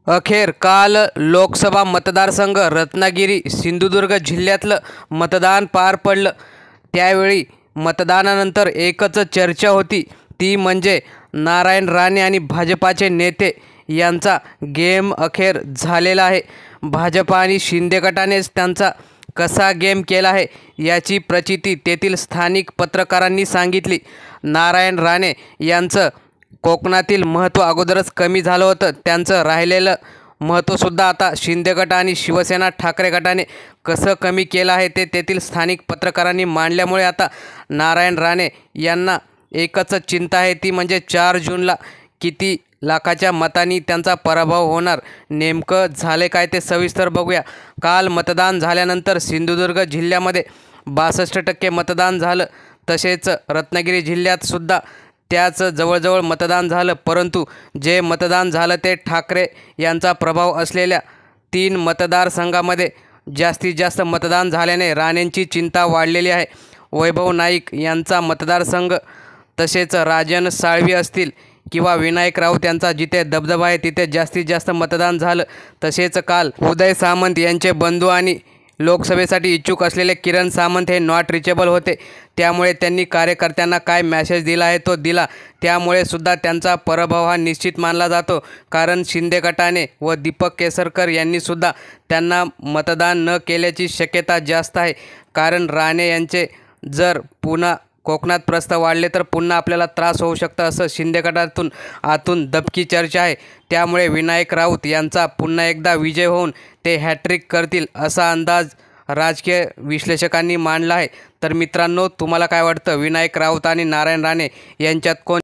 अखेर काल लोकसभा मतदारसंघ रत्नागिरी सिंधुदुर्ग जिल्ह्यातलं मतदान पार पडलं। त्यावेळी मतदानानंतर एकच चर्चा होती, ती म्हणजे नारायण राणे आणि भाजपाचे नेते यांचा गेम अखेर झालेला आहे। भाजप आणि शिंदे गटानेच त्यांचा कसा गेम केला आहे याची प्रचिती तेथील स्थानिक पत्रकारांनी सांगितली। नारायण राणे यांचं कोकणातील महत्त्व अगोदरच कमी झालं होतं, त्यांचं राहिलेलं महत्त्वसुद्धा आता शिंदे गट आणि शिवसेना ठाकरे गटाने कसं कमी केलं आहे ते तेथील स्थानिक पत्रकारांनी मांडल्यामुळे आता नारायण राणे यांना एकच चिंता आहे, ती म्हणजे 4 जूनला किती लाखाच्या मतांनी त्यांचा पराभव होणार। नेमकं झाले काय ते सविस्तर बघूया। काल मतदान झाल्यानंतर सिंधुदुर्ग जिल्ह्यामध्ये 62% मतदान झालं, तसेच रत्नागिरी जिल्ह्यात सुद्धा त्याच जवळजवळ मतदान झालं। परंतु जे मतदान झालं ते ठाकरे यांचा प्रभाव असलेल्या 3 मतदारसंघामध्ये जास्तीत जास्त मतदान झाल्याने राणेंची चिंता वाढलेली आहे। वैभव नाईक यांचा मतदारसंघ, तसेच राजन साळवी असतील किंवा विनायक राऊत यांचा जिथे दबदबा आहे तिथे जास्तीत जास्त मतदान झालं। तसेच काल उदय सामंत यांचे बंधू आणि लोकसभेसाठी इच्छुक असलेले किरण सामंत हे नॉट रिचेबल होते, त्यामुळे त्यांनी कार्यकर्त्यांना काय मेसेज दिला आहे तो दिला। त्यामुळे सुद्धा त्यांचा पराभव हा निश्चित मानला जातो, कारण शिंदे गटाने व दीपक केसरकर यांनी सुद्धा त्यांना मतदान न केल्याची शक्यता जास्त आहे। कारण राणे यांचे जर पुन्हा कोकणात प्रस्ताव वाढले तर पुन्हा आपल्याला त्रास होऊ शकतं, असं शिंदे गटातून आतून दबकी चर्चा आहे। त्यामुळे विनायक राऊत यांचा पुन्हा एकदा विजय होऊन ते हॅट्रिक करतील असा अंदाज राजकीय विश्लेषकांनी मांडला आहे। तर मित्रांनो, तुम्हाला काय वाटतं, विनायक राऊत आणि नारायण राणे यांच्यात कोण